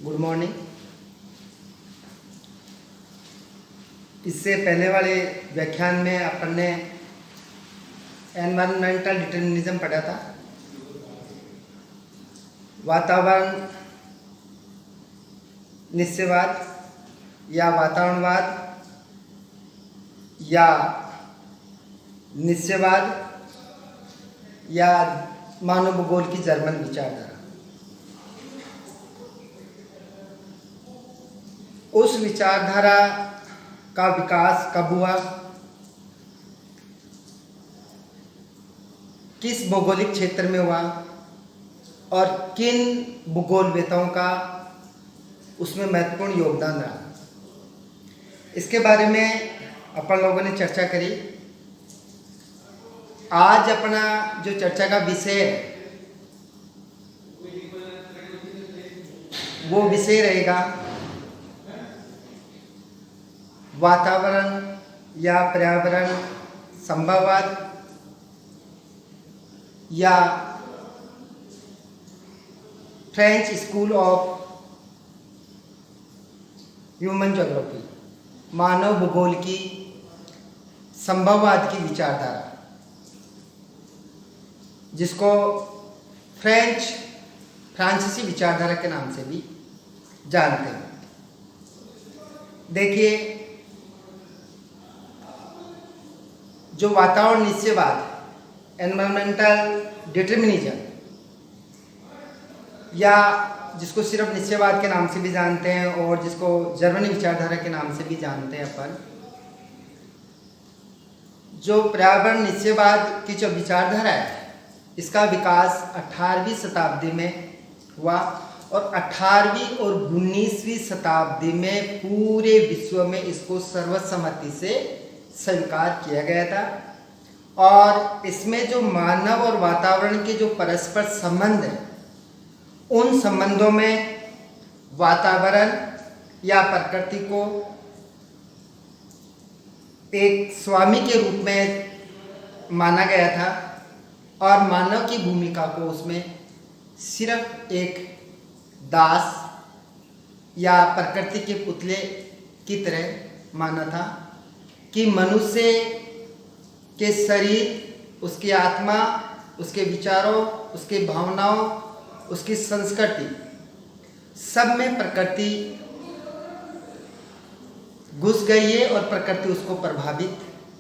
Good morning. इससे पहले वाले व्याख्यान में अपन ने एनवायरमेंटल डिटर्मिनिज्म पढ़ा था। वातावरण निश्चयवाद या वातावरणवाद या निश्चयवाद या मानव भूगोल की जर्मन विचारधारा, उस विचारधारा का विकास कब हुआ, किस भौगोलिक क्षेत्र में हुआ और किन भूगोलवेताओं का उसमें महत्वपूर्ण योगदान रहा, इसके बारे में अपन लोगों ने चर्चा करी। आज अपना जो चर्चा का विषय है वो विषय रहेगा वातावरण या पर्यावरण संभववाद या French school of human geography, मानव भूगोल की संभववाद की विचारधारा, जिसको फ्रांसीसी विचारधारा के नाम से भी जानते हैं। देखिए, जो वातावरण निश्चयवाद एनवायरमेंटल डिटर्मिनिज्म या जिसको सिर्फ निश्चयवाद के नाम से भी जानते हैं और जिसको जर्मनी विचारधारा के नाम से भी जानते हैं अपन, जो पर्यावरण निश्चयवाद की जो विचारधारा है इसका विकास 18वीं शताब्दी में हुआ और 18वीं और 19वीं शताब्दी में पूरे विश्व में इसको सर्वसम्मति से स्वीकार किया गया था। और इसमें जो मानव और वातावरण के जो परस्पर संबंध है, उन संबंधों में वातावरण या प्रकृति को एक स्वामी के रूप में माना गया था और मानव की भूमिका को उसमें सिर्फ एक दास या प्रकृति के पुतले की तरह माना था कि मनुष्य के शरीर, उसकी आत्मा, उसके विचारों, उसके भावनाओं, उसकी संस्कृति, सब में प्रकृति घुस गई है और प्रकृति उसको प्रभावित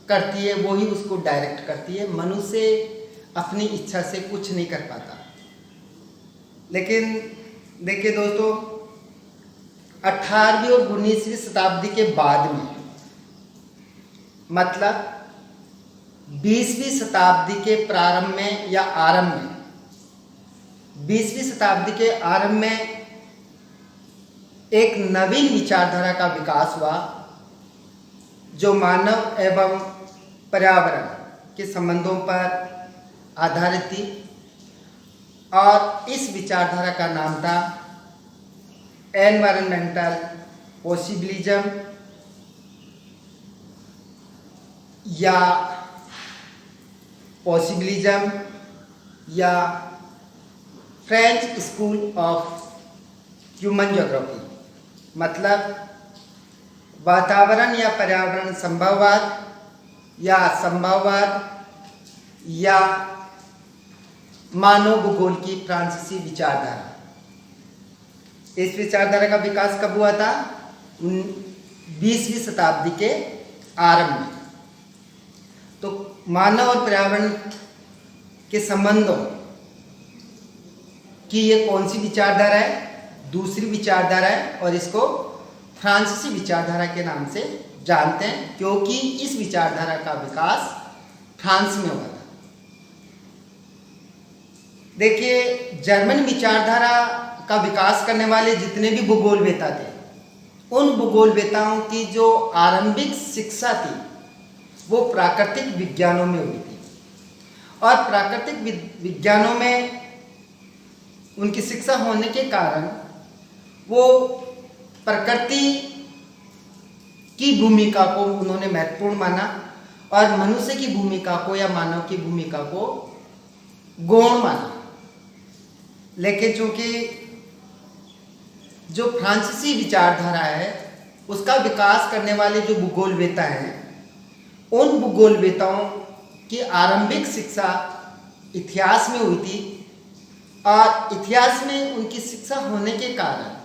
करती है, वो ही उसको डायरेक्ट करती है। मनुष्य अपनी इच्छा से कुछ नहीं कर पाता। लेकिन देखिए दोस्तों, 18वीं और 19वीं शताब्दी के बाद में, मतलब 20वीं शताब्दी के प्रारंभ में या आरंभ में, 20वीं शताब्दी के आरंभ में एक नवीन विचारधारा का विकास हुआ जो मानव एवं पर्यावरण के संबंधों पर आधारित थी और इस विचारधारा का नाम था एनवायरमेंटल पॉसिबिलिज्म या French school of human geography, मतलब वातावरण या पर्यावरण संभववाद या मानव भूगोल की फ्रांसीसी विचारधारा। इस विचारधारा का विकास कब हुआ था? 20वीं शताब्दी के आरंभ में। तो मानव और पर्यावरण के संबंधों की ये कौन सी विचारधारा है? दूसरी विचारधारा है और इसको फ्रांसीसी विचारधारा के नाम से जानते हैं क्योंकि इस विचारधारा का विकास फ्रांस में हुआ था। देखिए, जर्मन विचारधारा का विकास करने वाले जितने भी भूगोलवेता थे, उन भूगोलवेताओं की जो आरंभिक शिक्षा थी वो प्राकृतिक विज्ञानों में हुई थी और प्राकृतिक विज्ञानों में उनकी शिक्षा होने के कारण वो प्रकृति की भूमिका को उन्होंने महत्वपूर्ण माना और मनुष्य की भूमिका को या मानव की भूमिका को गौण माना। लेकिन चूंकि जो फ्रांसीसी विचारधारा है उसका विकास करने वाले जो भूगोलवेता हैं, उन भूगोलवेताओं की आरंभिक शिक्षा इतिहास में हुई थी और इतिहास में उनकी शिक्षा होने के कारण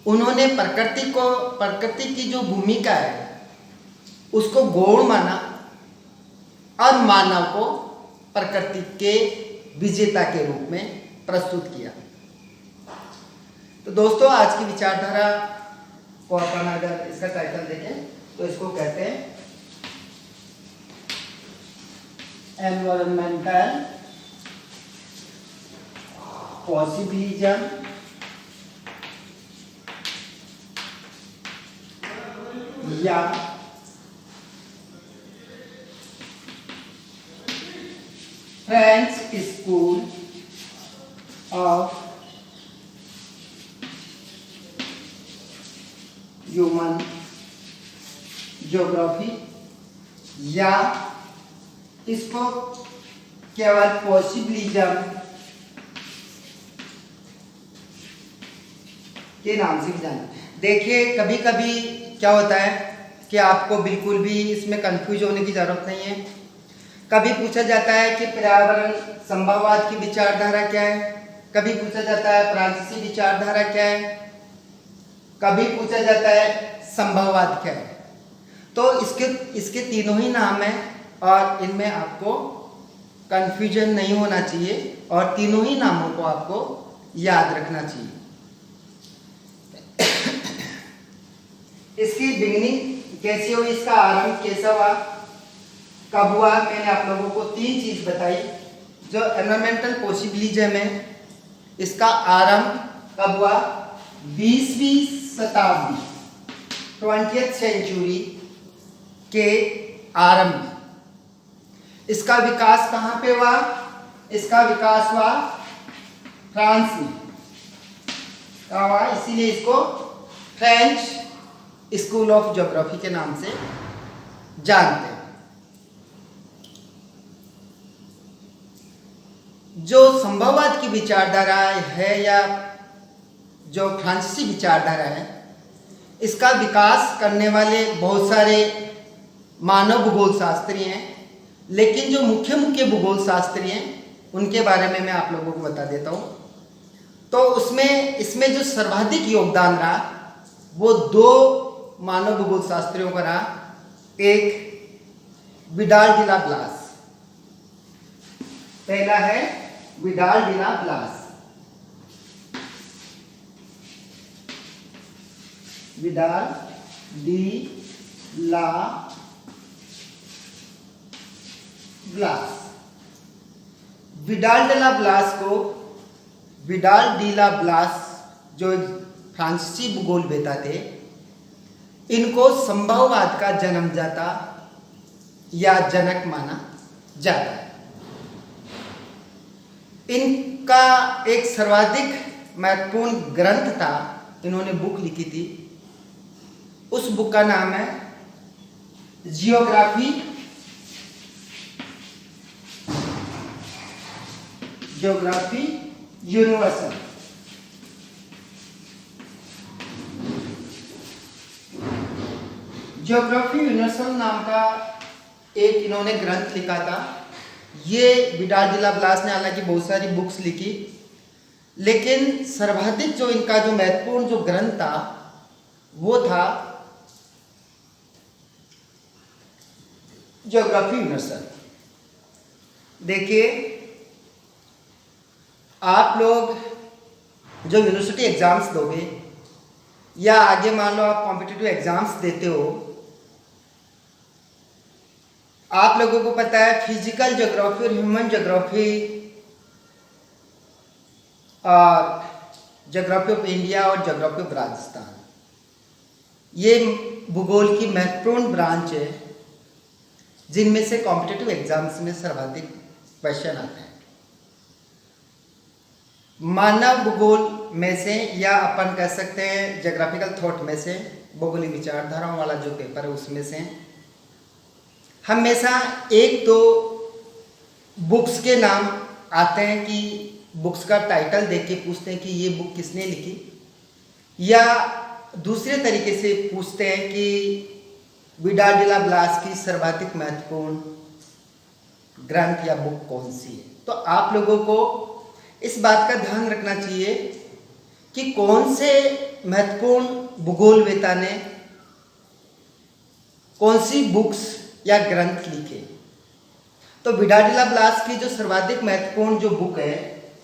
उन्होंने प्रकृति की जो भूमिका है उसको गौण माना और मानव को प्रकृति के विजेता के रूप में प्रस्तुत किया। तो दोस्तों, आज की विचारधारा को अपन अगर इसका टाइटल देखें तो इसको कहते हैं एनवायरमेंटल पॉसिबिलिज्म या French school of human geography, या इसको केवल पॉसिबिलिज्म के नाम से भी जाना। देखिए, कभी कभी क्या होता है कि आपको बिल्कुल भी इसमें कंफ्यूज होने की जरूरत नहीं है। कभी पूछा जाता है कि पर्यावरण संभववाद की विचारधारा क्या है, कभी पूछा जाता है फ्रांसीसी विचारधारा क्या है, कभी पूछा जाता है संभववाद क्या है। तो इसके तीनों ही नाम हैं और इनमें आपको कंफ्यूजन नहीं होना चाहिए और तीनों ही नामों को आपको याद रखना चाहिए। इसकी बिगिनिंग कैसे हुई, इसका आरंभ कैसा हुआ, कब हुआ, मैंने आप लोगों को 3 चीज बताई। जो एनवायरमेंटल पॉसिबिलिज्म है, इसका आरंभ कब हुआ, 20वीं शताब्दी 20th सेंचुरी के आरंभ। इसका विकास कहाँ पे हुआ, इसका विकास हुआ फ्रांस में। कहाँ हुआ, इसीलिए इसको फ्रेंच स्कूल ऑफ ज्योग्राफी के नाम से जानते हैं। जो संभववाद की विचारधारा है या जो फ्रांसीसी विचारधारा है, इसका विकास करने वाले बहुत सारे मानव भूगोल शास्त्री हैं, लेकिन जो मुख्य मुख्य भूगोल शास्त्री हैं उनके बारे में मैं आप लोगों को बता देता हूँ। तो इसमें जो सर्वाधिक योगदान रहा वो 2 मानव भूगोल शास्त्रियों का रहा। एक विडाल डी ला ब्लास, पहला है विडाल डी ला ब्लास। विडाल डी ला ब्लास। विडाल डी ला ब्लास को विडाल डी ला ब्लास जो फ्रांसीसी भूगोलवेता थे, इनको संभववाद का जन्मदाता या जनक माना जाता है। इनका एक सर्वाधिक महत्वपूर्ण ग्रंथ था, इन्होंने बुक लिखी थी, उस बुक का नाम है जियोग्राफी यूनिवर्सल। जियोग्राफी यूनिवर्सल नाम का एक इन्होंने ग्रंथ लिखा था। ये विडाल डी ला ब्लास ने हालांकि बहुत सारी बुक्स लिखी, लेकिन सर्वाधिक जो इनका जो महत्वपूर्ण जो ग्रंथ था वो था जियोग्राफी यूनिवर्सल। देखिए, आप लोग जो यूनिवर्सिटी एग्जाम्स दोगे या आगे मान लो आप कॉम्पिटिटिव एग्जाम्स देते हो, आप लोगों को पता है फिजिकल ज्योग्राफी और ह्यूमन ज्योग्राफी और ज्योग्राफी ऑफ इंडिया और ज्योग्राफी ऑफ राजस्थान, ये भूगोल की महत्वपूर्ण ब्रांच है जिनमें से कॉम्पिटिटिव एग्जाम्स में सर्वाधिक क्वेश्चन आते हैं। मानव भूगोल में से या अपन कह सकते हैं ज्योग्राफिकल थॉट में से, भौगोलिक विचारधाराओं वाला जो पेपर है उसमें से हमेशा 1-2 बुक्स के नाम आते हैं कि बुक्स का टाइटल देख के पूछते हैं कि ये बुक किसने लिखी, या दूसरे तरीके से पूछते हैं कि विडाल डिला ब्लास की सर्वाधिक महत्वपूर्ण ग्रंथ या बुक कौन सी है। तो आप लोगों को इस बात का ध्यान रखना चाहिए कि कौन से महत्वपूर्ण भूगोलवेता ने कौन सी बुक्स या ग्रंथ लिखे। तो विडाल डिला ब्लास की जो सर्वाधिक महत्वपूर्ण जो बुक है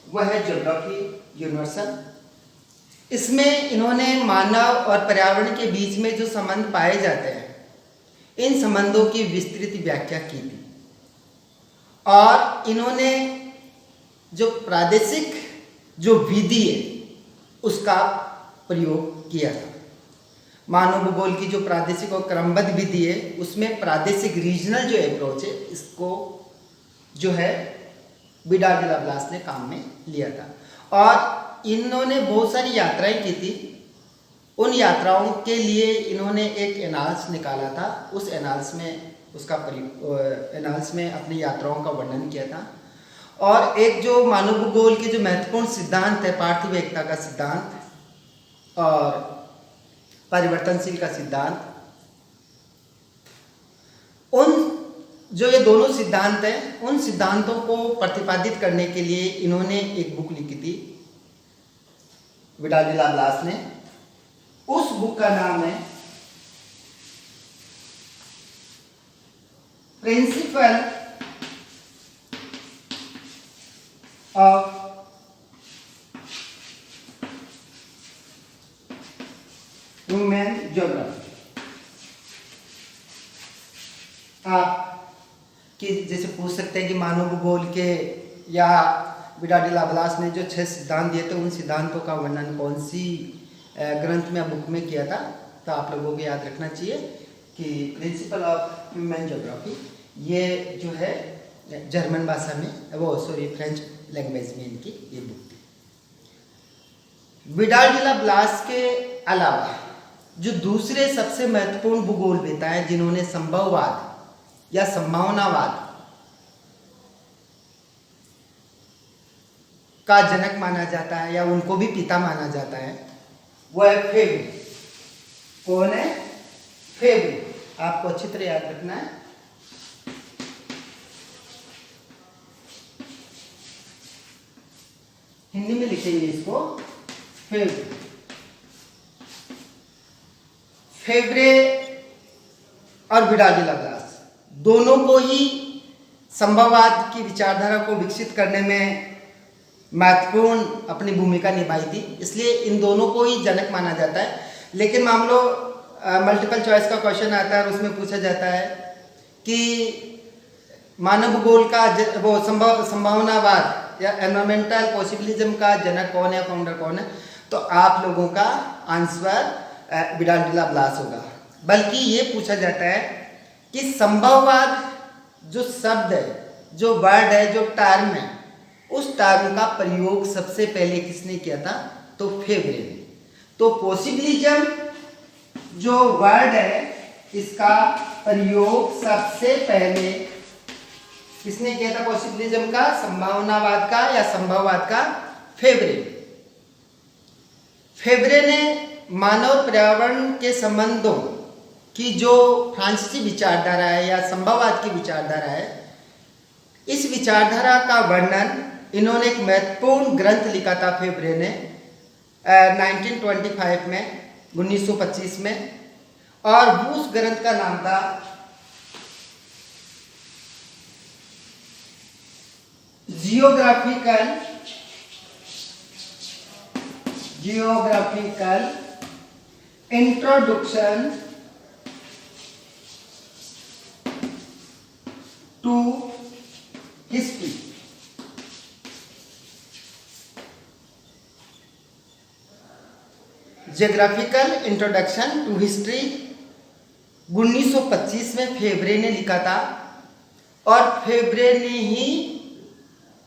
वह है ज्योग्राफी यूनिवर्सल। इसमें इन्होंने मानव और पर्यावरण के बीच में जो संबंध पाए जाते हैं इन संबंधों की विस्तृत व्याख्या की थी और इन्होंने जो प्रादेशिक जो विधि है उसका प्रयोग किया था। मानव भूगोल की जो प्रादेशिक और क्रमबद्ध विधि है उसमें प्रादेशिक रीजनल जो अप्रोच है इसको जो है विडाल डिला ब्लास ने काम में लिया था और इन्होंने बहुत सारी यात्राएं की थी। उन यात्राओं के लिए इन्होंने एक एनाल्स निकाला था, उस एनाल्स में एनाल्स में अपनी यात्राओं का वर्णन किया था। और एक जो मानव भूगोल के जो महत्वपूर्ण सिद्धांत है पार्थिव एकता का सिद्धांत और परिवर्तनशील का सिद्धांत, उन जो ये दोनों सिद्धांत हैं उन सिद्धांतों को प्रतिपादित करने के लिए इन्होंने एक बुक लिखी थी विडाल डिला ब्लास ने। उस बुक का नाम है प्रिंसिपल ऑफ ह्यूमन ज्योग्राफी। आप कि जैसे पूछ सकते हैं कि मानव भूगोल के या विडाल डिला ब्लास ने जो 6 सिद्धांत दिए थे उन सिद्धांतों का वर्णन कौन सी ग्रंथ में बुक में किया था। तो आप लोगों को याद रखना चाहिए कि प्रिंसिपल ऑफ ह्यूमन ज्योग्राफी ये जो है जर्मन भाषा में फ्रेंच लैंग्वेज में इनकी ये बुक थी। विडाल डिला ब्लास के अलावा जो दूसरे सबसे महत्वपूर्ण भूगोलवेता हैं जिन्होंने संभववाद या संभावनावाद का जनक माना जाता है या उनको भी पिता माना जाता है वो है फेब्रे। कौन है? फेब्रे। आपको अच्छी तरह याद रखना है। हिंदी में लिखेंगे इसको फेब्रे। फेब्रे और विडाल डिला ब्लास दोनों को ही संभववाद की विचारधारा को विकसित करने में महत्वपूर्ण अपनी भूमिका निभाई थी, इसलिए इन दोनों को ही जनक माना जाता है। लेकिन मान लो मल्टीपल चॉइस का क्वेश्चन आता है और उसमें पूछा जाता है कि मानव भूगोल का वो संभावनावाद या एनवायरमेंटल पॉसिबिलिज्म का जनक कौन है, फाउंडर कौन है, तो आप लोगों का आंसर विडाल डिला ब्लास होगा। बल्कि ये पूछा जाता है कि संभववाद जो शब्द है, जो वर्ड है, जो टर्म है, उस टर्म का प्रयोग सबसे पहले किसने किया था? तो फेब्रे ने। तो पॉसिबिलिज्म जो वर्ड है इसका प्रयोग सबसे पहले किसने किया था? पॉसिबिलिज्म का, संभावनावाद का या संभववाद का फेब्रे। फेब्रे ने मानव पर्यावरण के संबंधों की जो फ्रांसीसी विचारधारा है या संभववाद की विचारधारा है, इस विचारधारा का वर्णन इन्होंने एक महत्वपूर्ण ग्रंथ लिखा था फेब्रे ने 1925 में, 1925 में, और उस ग्रंथ का नाम था geographical introduction to history. Geographical introduction to history 1925 में फेब्रे ने लिखा था और फेब्रे ने ही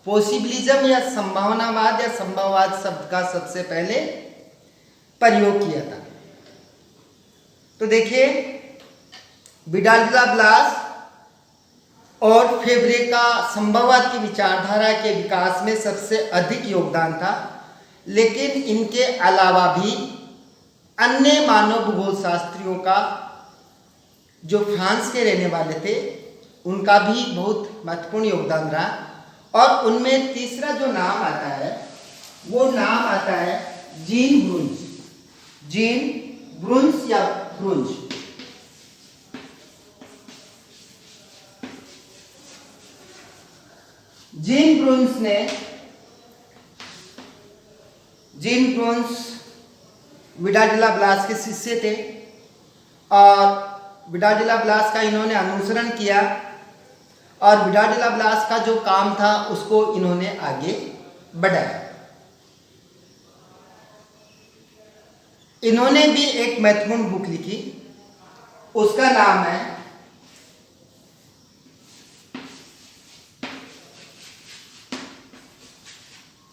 पॉसिबिलिज्म या संभावनावाद या संभववाद शब्द का सबसे पहले प्रयोग किया था। तो देखिए विडाल डिला ब्लास और फेब्रे का संभववाद की विचारधारा के विकास में सबसे अधिक योगदान था, लेकिन इनके अलावा भी अन्य मानव भूगोल शास्त्रियों का जो फ्रांस के रहने वाले थे उनका भी बहुत महत्वपूर्ण योगदान रहा। और उनमें तीसरा जो नाम आता है वो नाम आता है जीन ब्रुंज। जीन ब्रुंज या ब्रुंज। जीन ब्रुंस विडा डिला ब्लास के शिष्य थे और विडा डिला ब्लास का इन्होंने अनुसरण किया और विडा डिला ब्लास का जो काम था उसको इन्होंने आगे बढ़ाया। इन्होंने भी एक महत्वपूर्ण बुक लिखी, उसका नाम है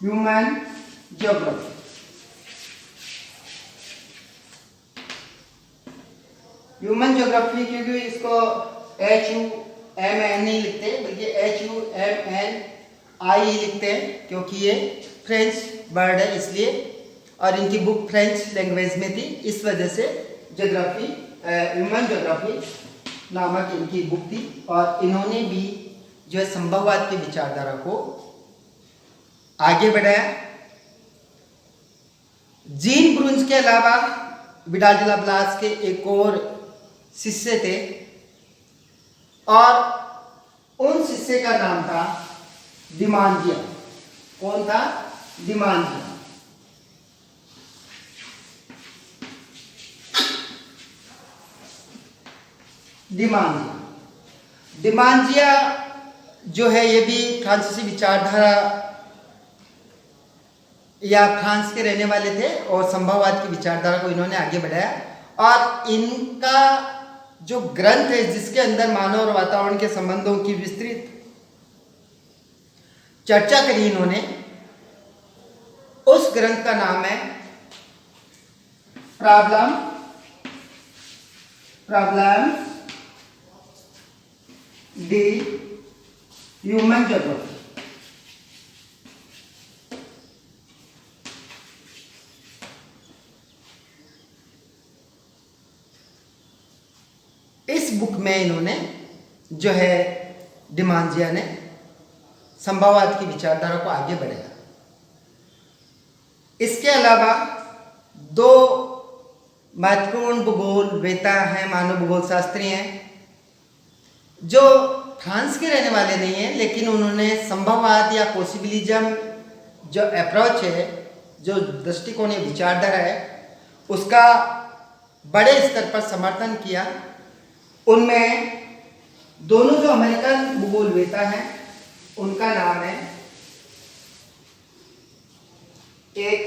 ह्यूमन ज्योग्राफी। ह्यूमन ज्योग्राफी क्योंकि इसको HUMN नहीं लिखते बल्कि HUMNI लिखते हैं क्योंकि ये फ्रेंच वर्ड है इसलिए, और इनकी बुक फ्रेंच लैंग्वेज में थी, इस वजह से ज्योग्राफी ह्यूमन ज्योग्राफी नामक इनकी बुक थी। और इन्होंने भी जो है संभववाद की विचारधारा को आगे बढ़ाया। जीन ब्रुंज के अलावा विडाल डिला ब्लास के एक और शिष्य थे और उन शिष्य का नाम था दिमांजिया। कौन था? दिमांजिया। दिमांजिया जो है ये भी फ्रांसीसी विचारधारा या फ्रांस के रहने वाले थे और संभववाद की विचारधारा को इन्होंने आगे बढ़ाया। और इनका जो ग्रंथ है जिसके अंदर मानव और वातावरण के संबंधों की विस्तृत चर्चा करी इन्होंने, उस ग्रंथ का नाम है प्रॉब्लम दी ह्यूमन ज्योग्राफी। इस बुक में इन्होंने जो है दिमांजिया ने संभववाद की विचारधारा को आगे बढ़ाया। इसके अलावा दो महत्वपूर्ण भूगोलवेता हैं, मानव भूगोल शास्त्री हैं, जो फ्रांस के रहने वाले नहीं हैं लेकिन उन्होंने संभववाद या पॉसिबिलिज्म जो अप्रोच है, जो दृष्टिकोण या विचारधारा है, उसका बड़े स्तर पर समर्थन किया। उनमें दोनों जो अमेरिकन भूगोलवेता हैं उनका नाम है, एक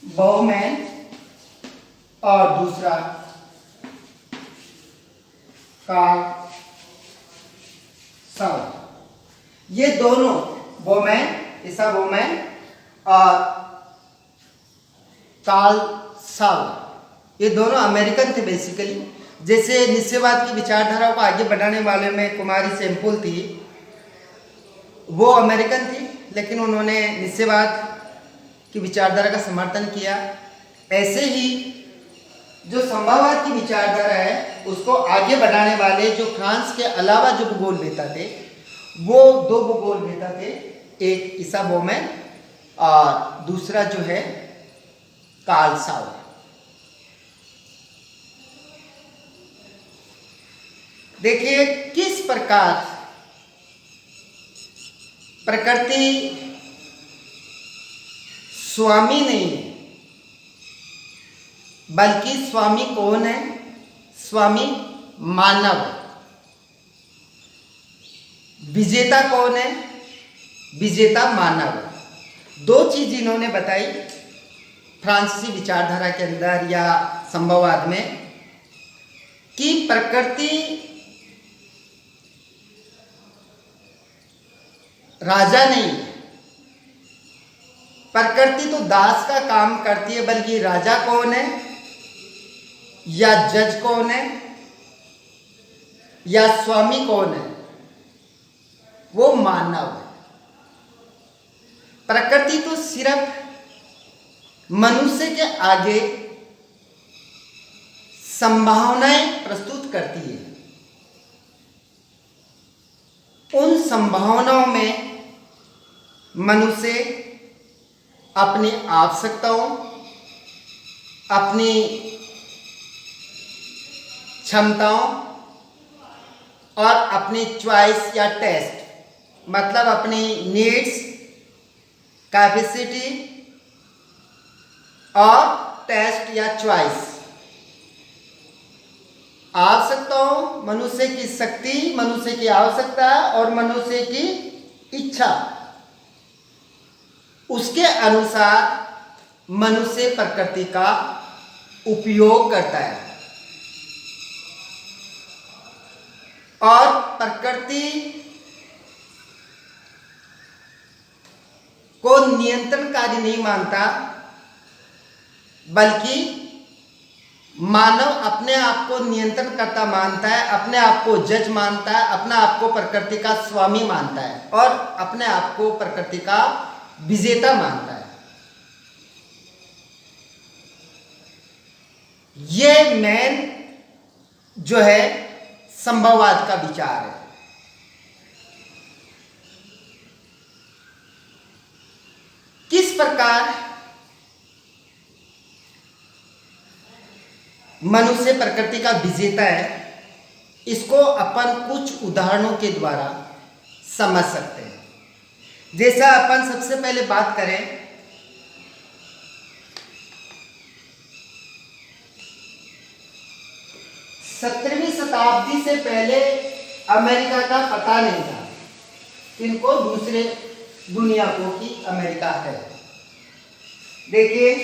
बाउमैन और दूसरा कार्ल साउथ। ये दोनों ईसा बाउमैन और कार्ल साउथ ये दोनों अमेरिकन थे बेसिकली। जैसे निश्चयवाद की विचारधारा को आगे बढ़ाने वाले में कुमारी सेम्पुल थी, वो अमेरिकन थी लेकिन उन्होंने निश्चयवाद की विचारधारा का समर्थन किया। ऐसे ही जो संभववाद की विचारधारा है उसको आगे बढ़ाने वाले जो फ्रांस के अलावा जो भूगोलवेता थे वो दो भूगोलवेता थे, एक ईसा बाउमैन और दूसरा जो है कार्ल साउथ। देखिए किस प्रकार प्रकृति स्वामी नहीं है, बल्कि स्वामी कौन है? स्वामी मानव। विजेता कौन है? विजेता मानव। दो चीज इन्होंने बताई फ्रांसीसी विचारधारा के अंदर या संभववाद में कि प्रकृति राजा नहीं है, प्रकृति तो दास का काम करती है, बल्कि राजा कौन है या जज कौन है या स्वामी कौन है? वो मानव है। प्रकृति तो सिर्फ मनुष्य के आगे संभावनाएं प्रस्तुत करती है। उन संभावनाओं में मनुष्य अपनी आवश्यकताओं, अपनी क्षमताओं और अपनी चॉइस या टेस्ट, मतलब अपनी नीड्स, कैपेसिटी और टेस्ट या चॉइस, आवश्यकताओं, मनुष्य की शक्ति, मनुष्य की आवश्यकता और मनुष्य की इच्छा, उसके अनुसार मनुष्य प्रकृति का उपयोग करता है और प्रकृति को नियंत्रणकारी नहीं मानता, बल्कि मानव अपने आप को नियंत्रण करता मानता है, अपने आप को जज मानता है, अपने आप को प्रकृति का स्वामी मानता है और अपने आप को प्रकृति का विजेता मानता है। ये मेन जो है संभववाद का विचार है। किस प्रकार मनुष्य प्रकृति का विजेता है, इसको अपन कुछ उदाहरणों के द्वारा समझ सकते हैं। जैसा अपन सबसे पहले बात करें, 17वीं शताब्दी से पहले अमेरिका का पता नहीं था, किनको दूसरे दुनिया को कि अमेरिका है। देखिए,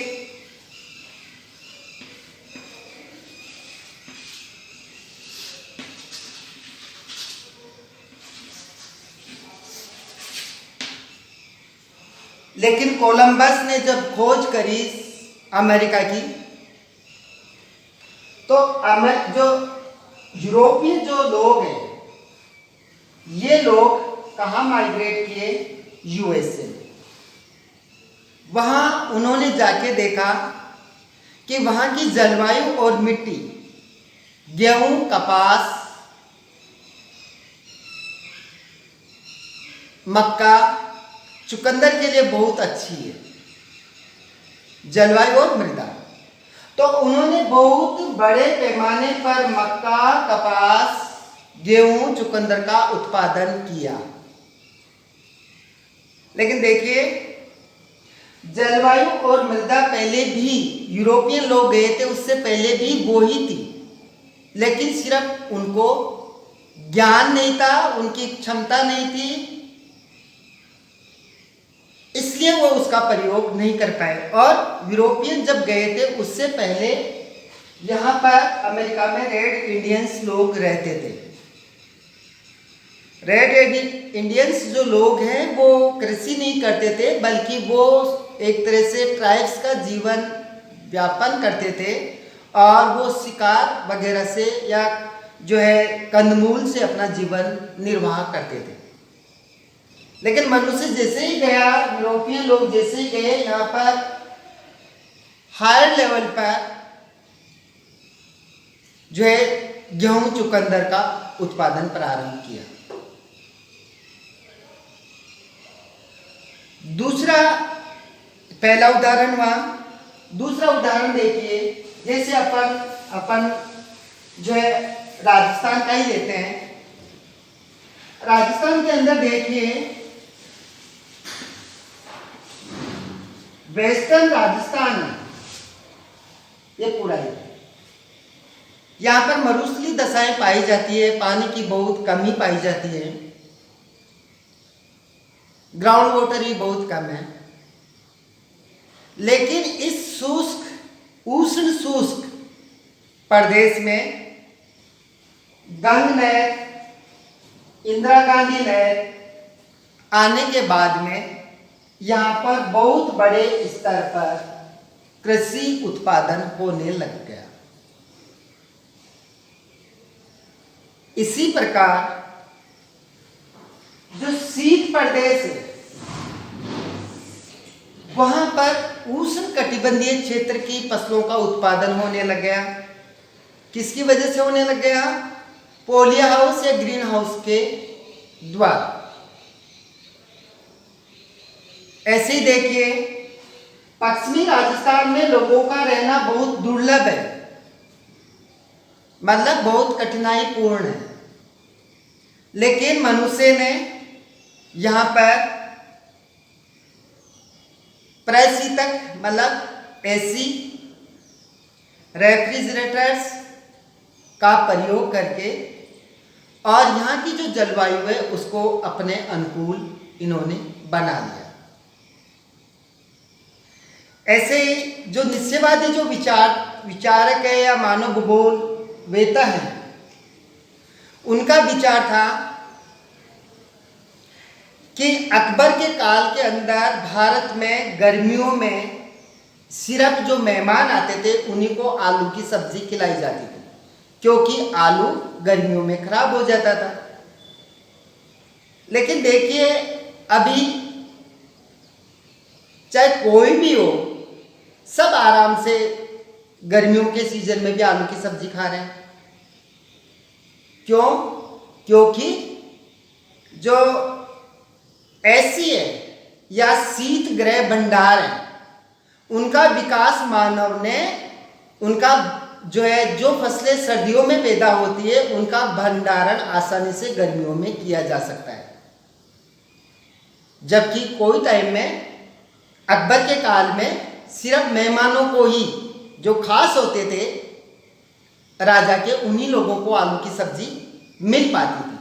लेकिन कोलंबस ने जब खोज करी अमेरिका की, तो जो यूरोपीय जो लोग हैं, ये लोग कहाँ माइग्रेट किए? यूएसए। वहाँ उन्होंने जाके देखा कि वहाँ की जलवायु और मिट्टी गेहूं, कपास, मक्का, चुकंदर के लिए बहुत अच्छी है, जलवायु और मृदा। तो उन्होंने बहुत बड़े पैमाने पर मक्का, कपास, गेहूं, चुकंदर का उत्पादन किया। लेकिन देखिए, जलवायु और मृदा पहले भी यूरोपियन लोग गए थे, उससे पहले भी वो ही थी, लेकिन सिर्फ उनको ज्ञान नहीं था, उनकी क्षमता नहीं थी, इसलिए वो उसका प्रयोग नहीं कर पाए। और यूरोपियन जब गए थे, उससे पहले यहाँ पर अमेरिका में रेड इंडियंस लोग रहते थे। रेड इंडियंस जो लोग हैं वो कृषि नहीं करते थे, बल्कि वो एक तरह से ट्राइब्स का जीवन व्यापन करते थे और वो शिकार वगैरह से या जो है कंदमूल से अपना जीवन निर्वाह करते थे। लेकिन मनुष्य जैसे ही गया, यूरोपियन लोग जैसे ही गए, यहाँ पर हायर लेवल पर जो है गेहूं, चुकंदर का उत्पादन प्रारंभ किया। दूसरा, पहला उदाहरण हुआ। दूसरा उदाहरण देखिए, जैसे अपन जो है राजस्थान का ही लेते हैं। राजस्थान के अंदर देखिए, वेस्टर्न राजस्थान में ये पूरा ही, यहाँ पर मरुस्थलीय दशाएं पाई जाती है, पानी की बहुत कमी पाई जाती है, ग्राउंड वाटर ही बहुत कम है। लेकिन इस उष्ण शुष्क प्रदेश में गंग नहर, इंदिरा गांधी नहर आने के बाद में यहाँ पर बहुत बड़े स्तर पर कृषि उत्पादन होने लग गया। इसी प्रकार जो शीत प्रदेश है, वहां पर उष्ण कटिबंधीय क्षेत्र की फसलों का उत्पादन होने लग गया। किसकी वजह से होने लग गया? पॉली हाउस या ग्रीन हाउस के द्वारा। ऐसे ही देखिए, पश्चिमी राजस्थान में लोगों का रहना बहुत दुर्लभ है, मतलब बहुत कठिनाई पूर्ण है। लेकिन मनुष्य ने यहाँ पर प्रशीतक मतलब एसी, रेफ्रिजरेटर्स का प्रयोग करके और यहाँ की जो जलवायु है उसको अपने अनुकूल इन्होंने बना लिया। ऐसे ही जो निश्चयवादी जो विचारक है या मानव भूगोल वेता है, उनका विचार था कि अकबर के काल के अंदर भारत में गर्मियों में सिर्फ जो मेहमान आते थे उन्हीं को आलू की सब्जी खिलाई जाती थी, क्योंकि आलू गर्मियों में खराब हो जाता था। लेकिन देखिए, अभी चाहे कोई भी हो, सब आराम से गर्मियों के सीजन में भी आलू की सब्जी खा रहे हैं। क्यों? क्योंकि जो ऐसी है या शीत गृह भंडार है, उनका विकास मानव ने, उनका जो है जो फसलें सर्दियों में पैदा होती है उनका भंडारण आसानी से गर्मियों में किया जा सकता है। जबकि कोई टाइम में अकबर के काल में सिर्फ मेहमानों को ही, जो खास होते थे राजा के, उन्हीं लोगों को आलू की सब्जी मिल पाती थी।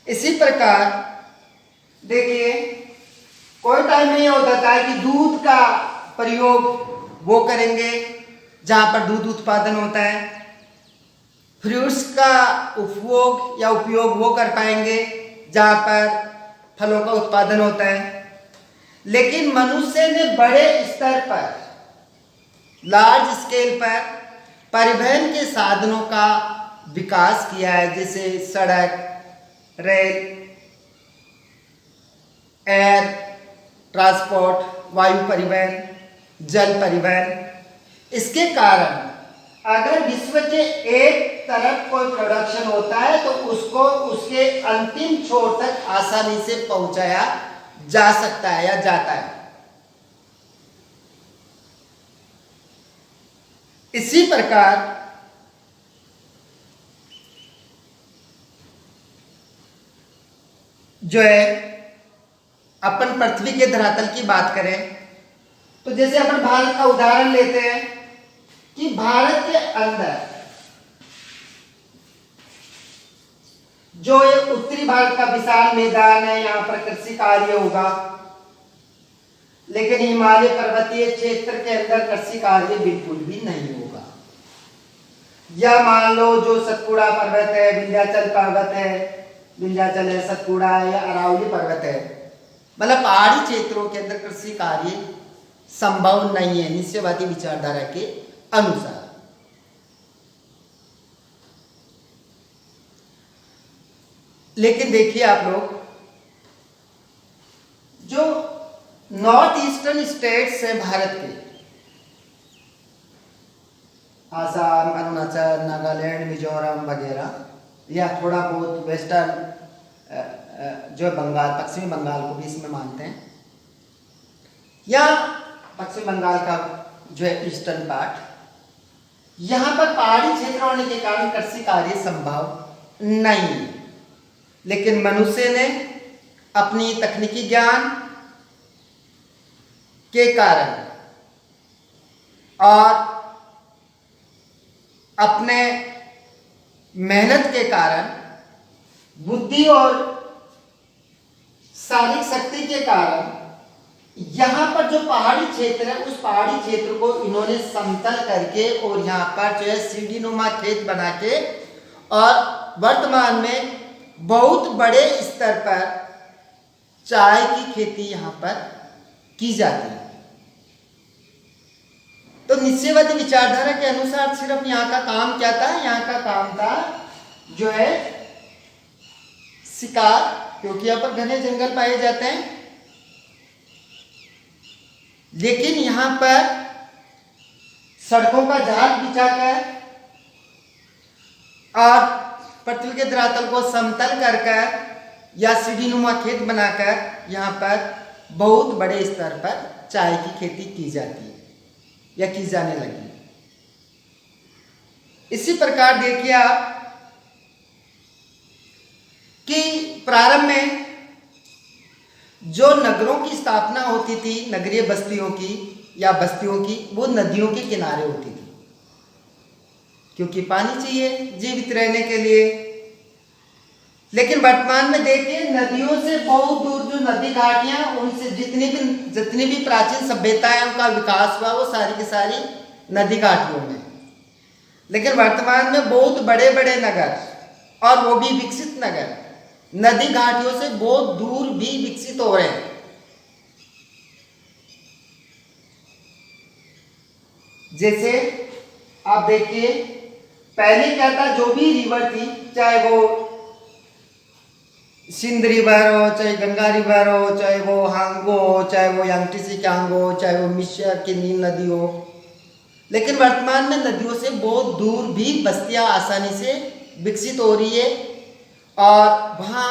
इसी प्रकार देखिए, कोई टाइम में यह होता था कि दूध का प्रयोग वो करेंगे जहां पर दूध उत्पादन होता है, फ्रूट्स का उपभोग या उपयोग वो कर पाएंगे जहां पर फलों का उत्पादन होता है। लेकिन मनुष्य ने बड़े स्तर पर, लार्ज स्केल पर परिवहन के साधनों का विकास किया है, जैसे सड़क, रेल, एयर ट्रांसपोर्ट, वायु परिवहन, जल परिवहन। इसके कारण अगर विश्व के एक तरफ कोई प्रोडक्शन होता है तो उसको उसके अंतिम छोर तक आसानी से पहुंचाया जा सकता है या जाता है। इसी प्रकार जो है अपन पृथ्वी के धरातल की बात करें तो जैसे अपन भारत का उदाहरण लेते हैं कि भारत के अंदर जो ये उत्तरी भारत का विशाल मैदान है, यहाँ पर कृषि कार्य होगा, लेकिन हिमालय पर्वतीय क्षेत्र के अंदर कृषि कार्य बिल्कुल भी नहीं होगा। या मान लो जो सतपुड़ा पर्वत है, विंध्याचल पर्वत है, विंध्याचल है, सतपुड़ा है या अरावली पर्वत है, मतलब पहाड़ी क्षेत्रों के अंदर कृषि कार्य संभव नहीं है निश्चयवादी विचारधारा के अनुसार। लेकिन देखिए आप लोग, जो नॉर्थ ईस्टर्न स्टेट्स है भारत के, आसाम, अरुणाचल, नागालैंड, मिजोरम वगैरह, या थोड़ा बहुत वेस्टर्न जो बंगाल, पश्चिमी बंगाल को भी इसमें मानते हैं, या पश्चिम बंगाल का जो है ईस्टर्न पार्ट, यहां पर पहाड़ी क्षेत्र होने के कारण कृषि कार्य संभव नहीं है। लेकिन मनुष्य ने अपनी तकनीकी ज्ञान के कारण और अपने मेहनत के कारण, बुद्धि और शारीरिक शक्ति के कारण यहां पर जो पहाड़ी क्षेत्र है उस पहाड़ी क्षेत्र को इन्होंने समतल करके और यहां पर जो है सीढ़ी नुमा खेत बना के और वर्तमान में बहुत बड़े स्तर पर चाय की खेती यहां पर की जाती है। तो निश्चयवादी विचारधारा के अनुसार सिर्फ यहाँ का काम क्या था? यहाँ का काम था जो है शिकार, क्योंकि यहाँ पर घने जंगल पाए जाते हैं, लेकिन यहाँ पर सड़कों का जाल बिछाकर और पृथ्वी के धरातल को समतल कर कर या सीढ़ीनुमा खेत बनाकर यहाँ पर बहुत बड़े स्तर पर चाय की खेती की जाती है या की जाने लगी। इसी प्रकार देखिए आप कि प्रारंभ में जो नगरों की स्थापना होती थी, नगरीय बस्तियों की या बस्तियों की, वो नदियों के किनारे होती थी, क्योंकि पानी चाहिए जीवित रहने के लिए। लेकिन वर्तमान में देखिए नदियों से बहुत दूर जो नदी घाटियां, उनसे जितनी भी प्राचीन सभ्यताएं उनका विकास हुआ वो सारी की सारी नदी घाटियों में। लेकिन वर्तमान में बहुत बड़े बड़े नगर, और वो भी विकसित नगर, नदी घाटियों से बहुत दूर भी विकसित हो रहे हैं। जैसे आप देखिए पहले क्या था, जो भी रिवर थी, चाहे वो सिंध रिवर हो, चाहे गंगा रिवर हो, चाहे वो हांगो हो, चाहे वो यांगटीसी कांगो हो, चाहे वो मिशिया की नील नदी हो, लेकिन वर्तमान में नदियों से बहुत दूर भी बस्तियां आसानी से विकसित हो रही है और वहाँ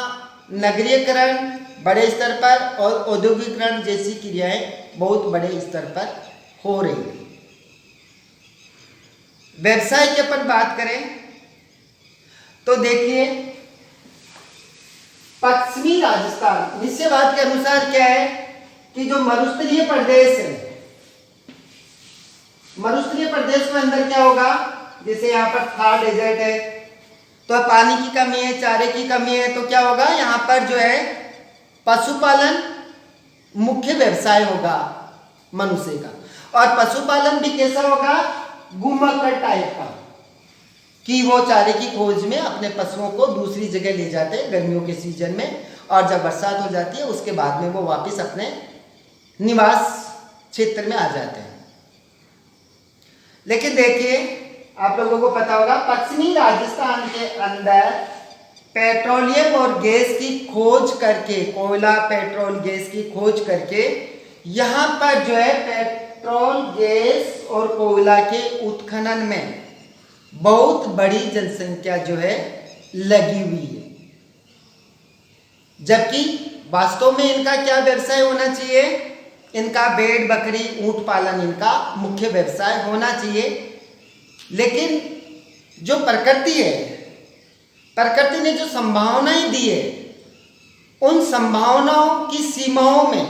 नगरीकरण बड़े स्तर पर और औद्योगिकरण जैसी क्रियाएं बहुत बड़े स्तर पर हो रही है। व्यवसाय की अपन बात करें तो देखिए पश्चिमी राजस्थान निश्चयवाद के अनुसार क्या है कि जो मरुस्थलीय प्रदेश है, मरुस्थलीय प्रदेश में अंदर क्या होगा, जैसे यहाँ पर थार डेजर्ट है तो पानी की कमी है, चारे की कमी है, तो क्या होगा यहाँ पर जो है पशुपालन मुख्य व्यवसाय होगा मनुष्य का। और पशुपालन भी कैसा होगा, घुमक्कड़ टाइप का, कि वो चारे की खोज में अपने पशुओं को दूसरी जगह ले जाते हैं गर्मियों के सीजन में, और जब बरसात हो जाती है उसके बाद में वो वापस अपने निवास क्षेत्र में आ जाते हैं। लेकिन देखिए आप लोगों को पता होगा पश्चिमी राजस्थान के अंदर पेट्रोलियम और गैस की खोज करके, कोयला पेट्रोल गैस की खोज करके यहाँ पर जो है पेट्रोल गैस और कोयला के उत्खनन में बहुत बड़ी जनसंख्या जो है लगी हुई है, जबकि वास्तव में इनका क्या व्यवसाय होना चाहिए, इनका भेड़ बकरी ऊंट पालन इनका मुख्य व्यवसाय होना चाहिए। लेकिन जो प्रकृति है, प्रकृति ने जो संभावनाएं दी है, उन संभावनाओं की सीमाओं में